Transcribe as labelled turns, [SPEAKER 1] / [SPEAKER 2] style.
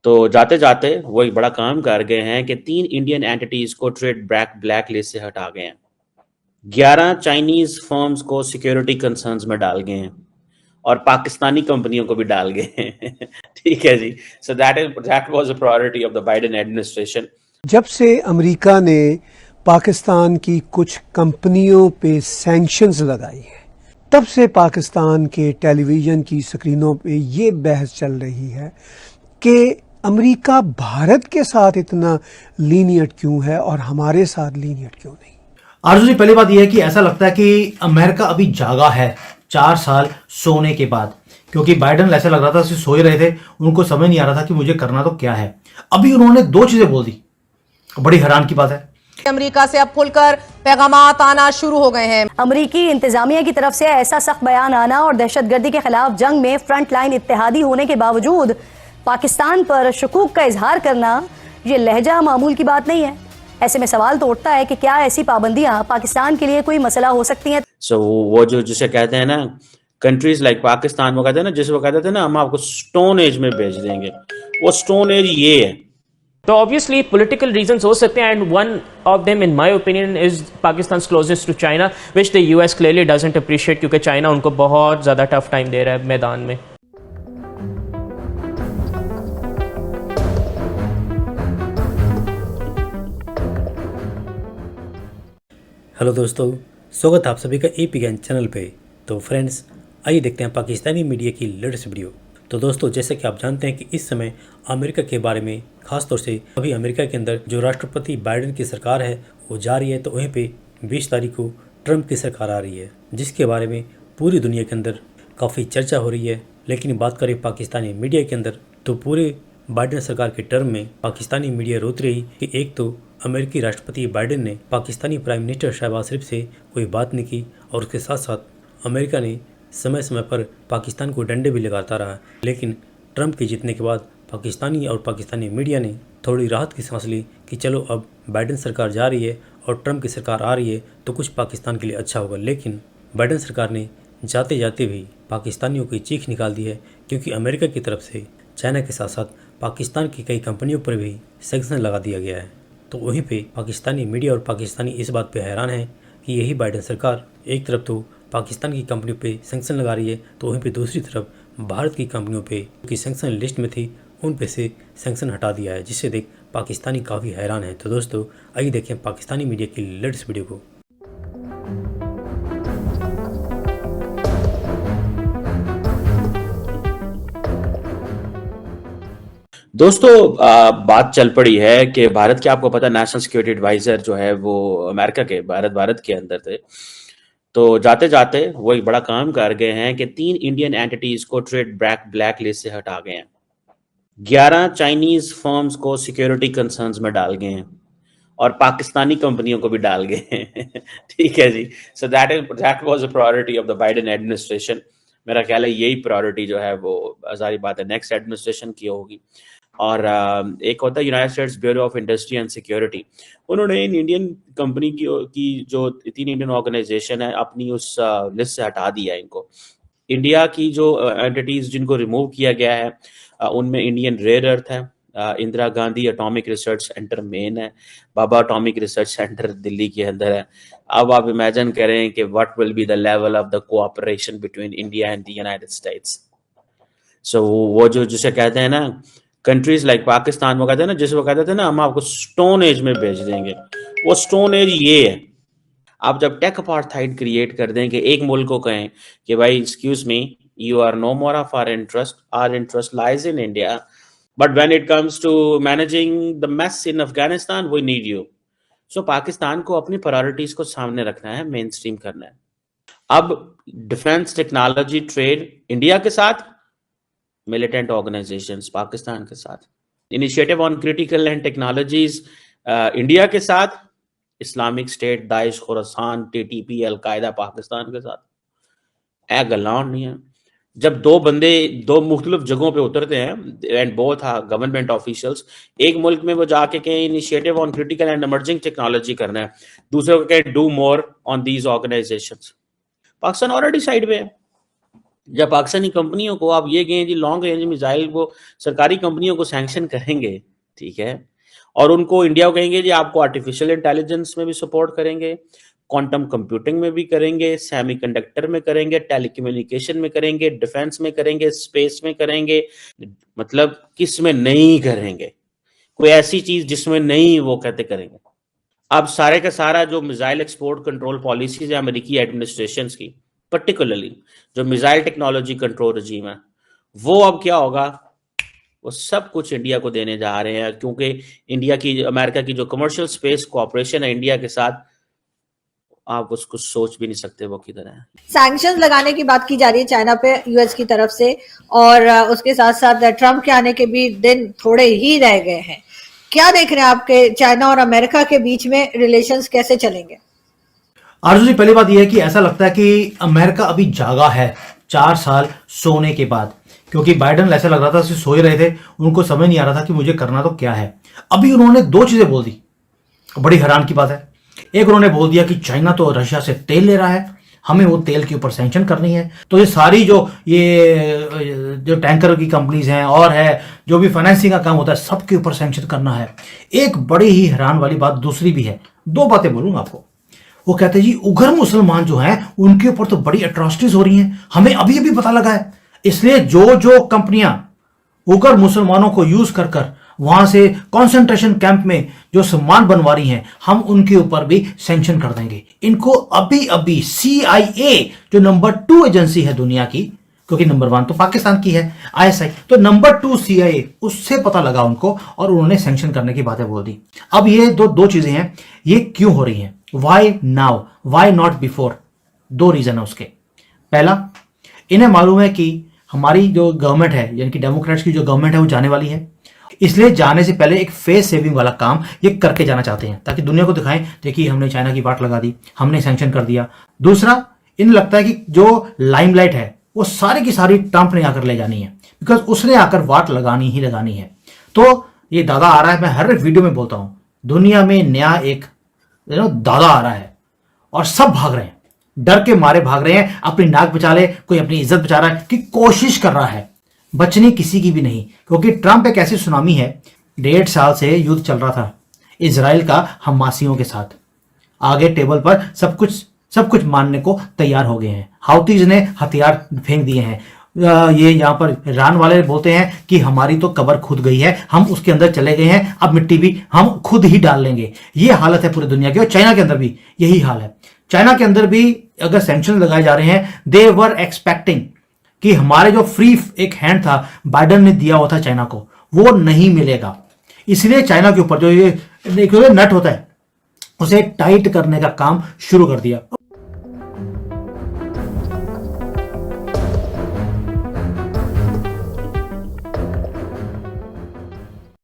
[SPEAKER 1] तो जाते जाते वो एक बड़ा काम कर गए हैं कि 3 इंडियन एंटिटीज को ट्रेड ब्लैक लिस्ट से हटा गए हैं। 11 चाइनीज फर्म्स को सिक्योरिटी कंसर्न्स में डाल गए हैं और पाकिस्तानी कंपनियों को भी डाल गए हैं। ठीक है जी। So that was a priority of the Biden administration.
[SPEAKER 2] जब से अमेरिका ने पाकिस्तान की कुछ कंपनियों पे सैंक्शंस लगाई हैं, तब से पाकिस्तान के टेलीविज़न की स्क्रीनों पे ये बहस चल रही है कि अमेरिका भारत के साथ इतना लीनियट क्यों है और हमारे साथ लीनियट क्यों नहीं।
[SPEAKER 3] आरजू जी, पहली बात यह है कि ऐसा लगता है कि अमेरिका अभी जागा है 4 साल सोने के बाद, क्योंकि बाइडेन ऐसा लग रहा था कि सोए रहे थे, उनको समझ नहीं आ रहा था कि मुझे करना तो क्या है। अभी उन्होंने 2 चीजें बोल दी, बड़ी हैरान की बात है।
[SPEAKER 4] अमेरिका से अब खुलकर पैगामात आना शुरू हो गए हैं।
[SPEAKER 5] अमेरिकी इंतजामिया की तरफ से ऐसा सख्त बयान आना और दहशतगर्दी के खिलाफ जंग में फ्रंट लाइन इत्तेहादी होने के बावजूद पाकिस्तान पर शुकूक का इजहार करना, ये लहजा मामूल की बात नहीं है। ऐसे में सवाल तो उठता है कि क्या ऐसी पाबंदियां पाकिस्तान के लिए कोई मसला हो सकती हैं।
[SPEAKER 1] सो वो जो जिसे कहते हैं ना, कंट्रीज लाइक पाकिस्तान, वो कहते हैं ना, जिसे वो कहते थे ना, हम आपको स्टोन एज में भेज देंगे, वो स्टोन एज ये है।
[SPEAKER 6] तो ऑब्वियसली पॉलिटिकल रीजंस हो सकते हैं, and one of them in my opinion is Pakistan closest to China, which the US clearly doesn't appreciate, क्योंकि चाइना उनको बहुत ज़्यादा टफ टाइम दे रहा है मैदान में।
[SPEAKER 7] हेलो दोस्तों, स्वागत है आप सभी का एपी ज्ञान चैनल पे। तो फ्रेंड्स, आइए देखते हैं पाकिस्तानी मीडिया की लेटेस्ट वीडियो। तो दोस्तों, जैसे कि आप जानते हैं कि इस समय अमेरिका के बारे में, खास तौर से अभी अमेरिका के अंदर जो राष्ट्रपति बाइडेन की सरकार है वो जा रही है, तो वहीं पे 20 तारीख को ट्रंप की सरकार आ रही है, जिसके बारे में पूरी दुनिया के अंदर काफ़ी चर्चा हो रही है। लेकिन बात करें पाकिस्तानी मीडिया के अंदर, तो पूरे बाइडेन सरकार के टर्म में पाकिस्तानी मीडिया रोती रही कि एक तो अमेरिकी राष्ट्रपति बाइडेन ने पाकिस्तानी प्राइम मिनिस्टर शहबाज शरीफ से कोई बात नहीं की, और उसके साथ साथ अमेरिका ने समय समय पर पाकिस्तान को डंडे भी लगाता रहा। लेकिन ट्रंप के जीतने के बाद पाकिस्तानी मीडिया ने थोड़ी राहत की सांस ली कि चलो अब बाइडेन सरकार जा रही है और ट्रंप की सरकार आ रही है, तो कुछ पाकिस्तान के लिए अच्छा होगा। लेकिन बाइडेन सरकार ने जाते जाते भी पाकिस्तानियों की चीख निकाल दी है, क्योंकि अमेरिका की तरफ से चाइना के साथ साथ पाकिस्तान की कई कंपनियों पर भी सैंक्शन लगा दिया गया है। तो वहीं पे पाकिस्तानी मीडिया और पाकिस्तानी इस बात पे हैरान है कि यही बाइडेन सरकार एक तरफ तो पाकिस्तान की कंपनियों पे सैंक्शन लगा रही है, तो वहीं पे दूसरी तरफ भारत की कंपनियों पे की सैंक्शन लिस्ट में थी, उन पे से सैंक्शन हटा दिया है, जिससे देख पाकिस्तानी काफ़ी हैरान है। तो दोस्तों, आइए देखें पाकिस्तानी मीडिया की लेटेस्ट वीडियो को।
[SPEAKER 1] दोस्तों, बात चल पड़ी है कि भारत के, आपको पता, नेशनल सिक्योरिटी एडवाइजर जो है वो अमेरिका के भारत के अंदर थे। तो जाते जाते वो एक बड़ा काम कर गए हैं कि 3 इंडियन एंटिटीज को ट्रेड ब्लैक लिस्ट से हटा गए हैं। 11 चाइनीज फर्म्स को सिक्योरिटी कंसर्न्स में डाल गए हैं और पाकिस्तानी कंपनियों को भी डाल गए हैं। ठीक है जी। So that was a priority of the Biden administration. मेरा ख्याल है यही प्रायोरिटी जो है वो, जारी बात है, नेक्स्ट एडमिनिस्ट्रेशन की होगी। और एक होता है United states bureau of industry and security, उन्होंने इन इंडियन कंपनी की जो 3 इंडियन ऑर्गेनाइजेशन है अपनी उस लिस्ट से हटा दिया है इनको। इंडिया की जो एंटिटीज जिनको रिमूव किया गया है, उनमें इंडियन रेयर अर्थ है, Indira Gandhi atomic research centre मेन है, Bhabha atomic research centre Delhi के अंदर है। अब आप इमेजिन करें कि what will be the level of the cooperation between India and the United States. So वो जो जिसे कहते हैं ना, कंट्रीज लाइक पाकिस्तान, वो कहते हैं ना, जिसे वो कहते थे ना, हम आपको स्टोन एज में भेज देंगे, वो स्टोन एज ये है। आप जब टेक अपार्थाइड क्रिएट कर दें कि एक मुल्क को कहें कि भाई excuse me, you are no more of our interest lies in India, but when it comes to managing the mess in Afghanistan we need you. So Pakistan को अपनी प्रायोरिटीज को सामने रखना है, मेन स्ट्रीम करना है। अब डिफेंस टेक्नोलॉजी ट्रेड इंडिया के साथ, मिलिटेंट ऑर्गेनाइजेशंस पाकिस्तान के साथ, initiative on critical and technologies India के साथ, Islamic state, Daesh, Khorasan, TTP, al Qaeda Pakistan के साथ। ए गलाउंड नहीं है। जब दो बंदे दो मुख्तलिफ जगहों पे उतरते हैं and both are government officials, एक मुल्क में वो जाके कहें initiative on critical and emerging technology करना है, दूसरे को कहें do more on these organisations, Pakistan already side में है। जब पाकिस्तानी कंपनियों को आप ये कहें जी लॉन्ग रेंज मिसाइल वो सरकारी कंपनियों को सैंक्शन करेंगे, ठीक है, और उनको इंडिया को कहेंगे जी आपको आर्टिफिशियल इंटेलिजेंस में भी सपोर्ट करेंगे, क्वांटम कंप्यूटिंग में भी करेंगे, सेमीकंडक्टर में करेंगे, टेलीकम्युनिकेशन में करेंगे, डिफेंस में करेंगे, स्पेस में करेंगे, मतलब किस में नहीं करेंगे, कोई ऐसी चीज जिसमें नहीं वो कहते करेंगे। अब सारे का सारा जो मिसाइल एक्सपोर्ट कंट्रोल पॉलिसीज है अमेरिकी एडमिनिस्ट्रेशन की, पर्टिकुलरली जो मिसाइल टेक्नोलॉजी कंट्रोल रजीम है, वो अब क्या होगा, वो सब कुछ इंडिया को देने जा रहे हैं, क्योंकि इंडिया की अमेरिका की जो कमर्शियल स्पेस कोऑपरेशन है इंडिया के साथ, आप उसको सोच भी नहीं सकते वो किधर है।
[SPEAKER 8] सैंक्शंस लगाने की बात की जा रही है चाइना पे यूएस की तरफ से, और उसके साथ साथ ट्रंप के आने के भी दिन थोड़े ही रह गए हैं। क्या देख रहे हैं आपके चाइना और अमेरिका के बीच में रिलेशंस कैसे चलेंगे?
[SPEAKER 3] आरजू जी, पहली बात यह है कि ऐसा लगता है कि अमेरिका अभी जागा है 4 साल सोने के बाद, क्योंकि बाइडन ऐसा लग रहा था सो ही रहे थे, उनको समझ नहीं आ रहा था कि मुझे करना तो क्या है। अभी उन्होंने 2 चीजें बोल दी, बड़ी हैरान की बात है। एक, उन्होंने बोल दिया कि चाइना तो रशिया से तेल ले रहा है, हमें वो तेल के ऊपर सैंक्शन करनी है, तो ये सारी जो टैंकर की कंपनीज हैं और है जो भी फाइनेंसिंग का काम होता है सबके ऊपर सैंक्शन करना है। एक बड़ी ही हैरान वाली बात दूसरी भी है, 2 बातें बोलूंगा आपको। वो कहते हैं जी उग्र मुसलमान जो हैं उनके ऊपर तो बड़ी एट्रॉसिटीज हो रही हैं, हमें अभी अभी पता लगा है, इसलिए जो कंपनियां उग्र मुसलमानों को यूज कर वहां से कंसंट्रेशन कैंप में जो सामान बनवा रही हैं, हम उनके ऊपर भी सैंक्शन कर देंगे। इनको अभी अभी CIA जो नंबर 2 एजेंसी है दुनिया की, क्योंकि नंबर 1 तो पाकिस्तान की है ISI, तो नंबर 2 CIA उससे पता लगा उनको और उन्होंने सैंक्शन करने की बातें बोल दी। अब ये दो चीजें हैं, ये क्यों हो रही हैं, why now, why not before? 2 reason है उसके। पहला, इन्हें मालूम है कि हमारी जो गवर्नमेंट है, यानी कि डेमोक्रेट्स की जो गवर्नमेंट है वो जाने वाली है, इसलिए जाने से पहले एक फेस सेविंग वाला काम ये करके जाना चाहते हैं, ताकि दुनिया को दिखाएं देखिए हमने चाइना की बात लगा दी, हमने सैंक्शन कर दिया। दूसरा, इन्हें लगता है कि जो लाइमलाइट है वो सारी की सारी ट्रंप ने आकर ले जानी है, बिकॉज उसने आकर वाट लगानी ही लगानी है। तो ये दादा आ रहा है, मैं हर एक वीडियो में बोलता हूं, दुनिया में नया एक दादा आ रहा है और सब भाग रहे हैं, डर के मारे भाग रहे हैं, अपनी नाक बचा ले, कोई अपनी इज्जत बचा रहा है, कि कोशिश कर रहा है, बचने किसी की भी नहीं। क्योंकि ट्रंप एक ऐसी सुनामी है, 1.5 साल से युद्ध चल रहा था इजराइल का हमासियों के साथ, आगे टेबल पर सब कुछ मानने को तैयार हो गए हैं, हाउतीज ने हथियार फेंक दिए हैं, ये यहाँ पर ईरान वाले बोलते हैं कि हमारी तो कब्र खुद गई है, हम उसके अंदर चले गए हैं, अब मिट्टी भी हम खुद ही डाल लेंगे। ये हालत है पूरी दुनिया की, और चाइना के अंदर भी यही हाल है। चाइना के अंदर भी अगर सैंक्शन लगाए जा रहे हैं, दे वर एक्सपेक्टिंग कि हमारे जो फ्री एक हैंड था बाइडन ने दिया हुआ था चाइना को, वो नहीं मिलेगा। इसलिए चाइना के ऊपर जो ये नट होता है उसे टाइट करने का काम शुरू कर दिया।